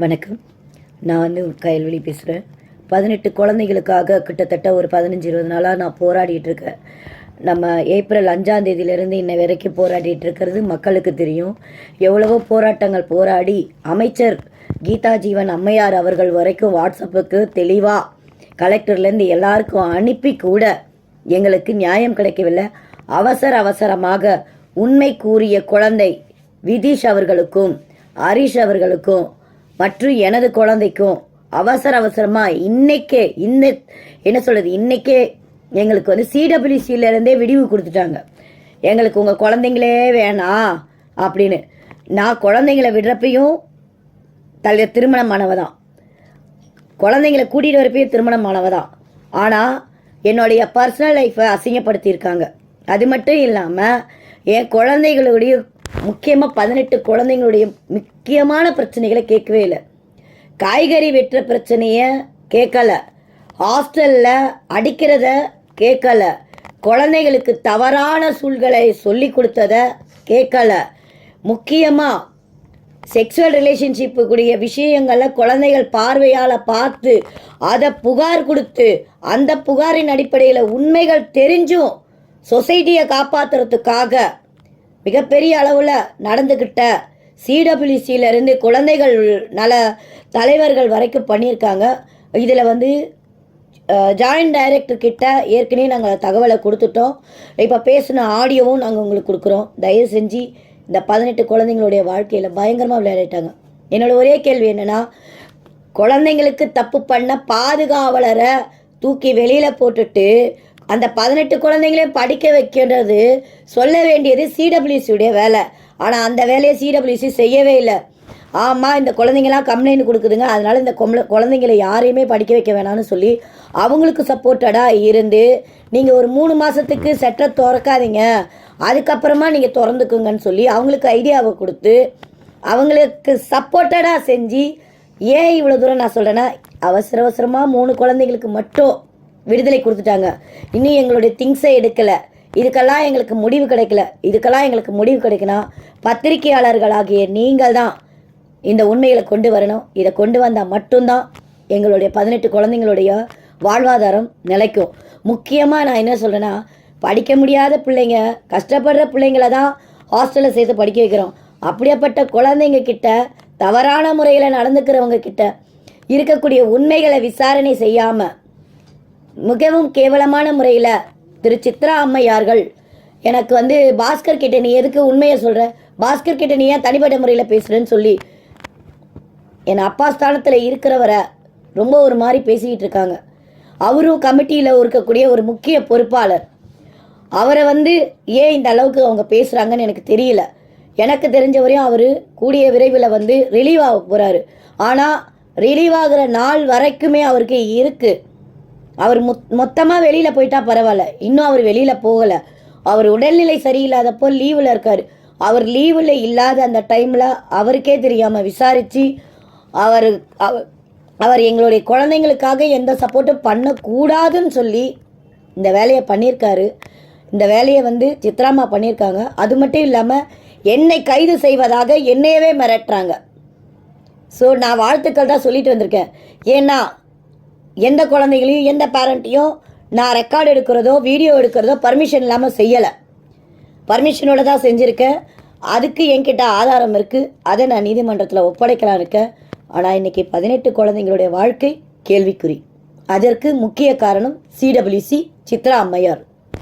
வணக்கம். நான் வந்து கயல்வெளி பேசுகிறேன். 18 குழந்தைகளுக்காக கிட்டத்தட்ட ஒரு 15-20 நாளாக நான் போராடிட்டு இருக்கேன். நம்ம ஏப்ரல் 5ஆம் தேதியிலேருந்து இன்ன வரைக்கும் போராடிட்டு இருக்கிறது மக்களுக்கு தெரியும். எவ்வளவோ போராட்டங்கள் போராடி அமைச்சர் கீதா ஜீவன் அம்மையார் அவர்கள் வரைக்கும் வாட்ஸ்அப்புக்கு தெளிவாக கலெக்டர்லேருந்து எல்லாருக்கும் அனுப்பி கூட எங்களுக்கு நியாயம் கிடைக்கவில்லை. அவசரமாக உண்மை கூறிய குழந்தை விதீஷ் அவர்களுக்கும் ஹரிஷ் அவர்களுக்கும் மற்றும் எனது குழந்தைக்கும் அவசரமாக இன்னைக்கே இன்னைக்கே எங்களுக்கு வந்து சிடபிள்யூசியிலேருந்தே விடிவு கொடுத்துட்டாங்க. எங்களுக்கு உங்கள் குழந்தைங்களே வேணாம் அப்படின்னு. நான் குழந்தைங்களை விடுறப்பையும் திருமணமானவ தான், குழந்தைங்களை கூட்டிகிட்டு வரப்பையும் திருமணமானவ தான். ஆனால் என்னுடைய பர்சனல் லைஃப்பை அசிங்கப்படுத்தியிருக்காங்க. அது மட்டும் இல்லாமல் என் குழந்தைகளுடைய முக்கியமாக 18 குழந்தைங்களுடைய முக்கியமான பிரச்சனைகளை கேட்கவே இல்லை. காய்கறி வெட்டுற பிரச்சனையை கேட்கல, ஹாஸ்டலில் அடிக்கிறத கேட்கல, குழந்தைகளுக்கு தவறான சூழ்களை சொல்லி கொடுத்ததை கேட்கல, முக்கியமாக செக்ஸுவல் ரிலேஷன்ஷிப்பு கூடிய விஷயங்களை குழந்தைகள் பார்வையால் பார்த்து அதை புகார் கொடுத்து அந்த புகாரின் அடிப்படையில் உண்மைகள் தெரிஞ்சும் சொசைட்டியை காப்பாற்றுறதுக்காக மிகப்பெரிய அளவில் நடந்துக்கிட்ட சிடபிள்யூசியிலேருந்து குழந்தைகள் நல தலைவர்கள் வரைக்கும் பண்ணியிருக்காங்க. இதில் வந்து ஜாயின்ட் டைரக்டர்கிட்ட ஏற்கனவே நாங்கள் தகவலை கொடுத்துட்டோம். இப்போ பேசின ஆடியோவும் நாங்கள் உங்களுக்கு கொடுக்குறோம். தயவு செஞ்சு இந்த 18 குழந்தைங்களுடைய வாழ்க்கையில் பயங்கரமாக விளையாடிட்டாங்க. என்னோட ஒரே கேள்வி என்னென்னா, குழந்தைங்களுக்கு தப்பு பண்ண பாதுகாவலரை தூக்கி வெளியில் போட்டுட்டு அந்த 18 குழந்தைங்களையும் படிக்க வைக்கிறது சொல்ல வேண்டியது சிடபிள்யூசியுடைய வேலை. ஆனால் அந்த வேலையை சிடபிள்யூசி செய்யவே இல்லை. ஆமாம், இந்த குழந்தைங்களாம் கம்ப்ளைண்ட் கொடுக்குதுங்க, அதனால் இந்த குழந்தைங்களை யாரையுமே படிக்க வைக்க வேணாம்னு சொல்லி அவங்களுக்கு சப்போர்ட்டடாக இருந்து நீங்கள் ஒரு 3 மாதத்துக்கு செட்டை திறக்காதீங்க, அதுக்கப்புறமா நீங்கள் திறந்துக்குங்கன்னு சொல்லி அவங்களுக்கு ஐடியாவை கொடுத்து அவங்களுக்கு சப்போர்ட்டடாக செஞ்சு, ஏன் இவ்வளோ தூரம் நான் சொல்கிறேன்னா, அவசரமாக 3 குழந்தைங்களுக்கு மட்டும் விடுதலை கொடுத்துட்டாங்க. இன்னும் எங்களுடைய திங்ஸை எடுக்கலை. இதுக்கெல்லாம் எங்களுக்கு முடிவு கிடைக்கல. இதுக்கெல்லாம் எங்களுக்கு முடிவு கிடைக்கணும், பத்திரிகையாளர்களாகிய நீங்கள் தான் இந்த உண்மைகளை கொண்டு வரணும். இதை கொண்டு வந்தால் மட்டும்தான் எங்களுடைய 18 குழந்தைங்களுடைய வாழ்வாதாரம் நிலைக்கும். முக்கியமாக நான் என்ன சொல்கிறேன்னா, படிக்க முடியாத பிள்ளைங்க, கஷ்டப்படுற பிள்ளைங்கள தான் ஹாஸ்டலில் சேர்த்து படிக்க வைக்கிறோம். அப்படியாப்பட்ட குழந்தைங்க கிட்ட தவறான முறையில் நடந்துக்கிறவங்க கிட்ட இருக்கக்கூடிய உண்மைகளை விசாரணை செய்யாமல் மிகவும் கேவலமான முறையில் திரு சித்ரா அம்மையார்கள் எனக்கு வந்து பாஸ்கர் கிட்ட நீ எதுக்கு உண்மையை சொல்கிற, பாஸ்கர் கிட்ட நீ ஏன் தனிப்பட்ட முறையில் பேசுகிறேன்னு சொல்லி என் அப்பா ஸ்தானத்தில் இருக்கிறவரை ரொம்ப ஒரு மாதிரி பேசிக்கிட்டு இருக்காங்க. அவரும் கமிட்டியில் இருக்கக்கூடிய ஒரு முக்கிய பொறுப்பாளர். அவரை வந்து ஏன் இந்த அளவுக்கு அவங்க பேசுகிறாங்கன்னு எனக்கு தெரியல. எனக்கு தெரிஞ்சவரையும் அவர் கூடிய விரைவில் வந்து ரிலீவ் ஆக போகிறாரு. ஆனால் ரிலீவ் ஆகிற நாள் வரைக்குமே அவருக்கு இருக்குது. அவர் மொத்தமாக வெளியில் போயிட்டா பரவாயில்ல, இன்னும் அவர் வெளியில் போகலை. அவர் உடல்நிலை சரியில்லாதப்போ லீவில் இருக்கார். அவர் லீவில் இல்லாத அந்த டைமில் அவருக்கே தெரியாமல் விசாரித்து அவர் எங்களுடைய குழந்தைங்களுக்காக எந்த சப்போர்ட்டும் பண்ணக்கூடாதுன்னு சொல்லி இந்த வேலையை பண்ணியிருக்காரு. இந்த வேலையை வந்து சித்ராமா பண்ணியிருக்காங்க. அது மட்டும் இல்லாமல் என்னை கைது செய்வதாக என்னையவே மிரட்டுறாங்க. ஸோ நான் வாழ்த்துக்கள் தான் சொல்லிட்டு வந்திருக்கேன். ஏன்னா எந்த குழந்தைகளையும் எந்த பேரண்ட்டையும் நான் ரெக்கார்டு எடுக்கிறதோ வீடியோ எடுக்கிறதோ பர்மிஷன் இல்லாமல் செய்யலை. பர்மிஷனோட தான் செஞ்சுருக்கேன். அதுக்கு என்கிட்ட ஆதாரம் இருக்குது. அதை நான் நீதிமன்றத்தில் ஒப்படைக்கலாம் இருக்கேன். ஆனால் இன்றைக்கி 18 குழந்தைங்களுடைய வாழ்க்கை கேள்விக்குறி. அதற்கு முக்கிய காரணம் சிடபிள்யூசி சித்ரா அம்மையார்.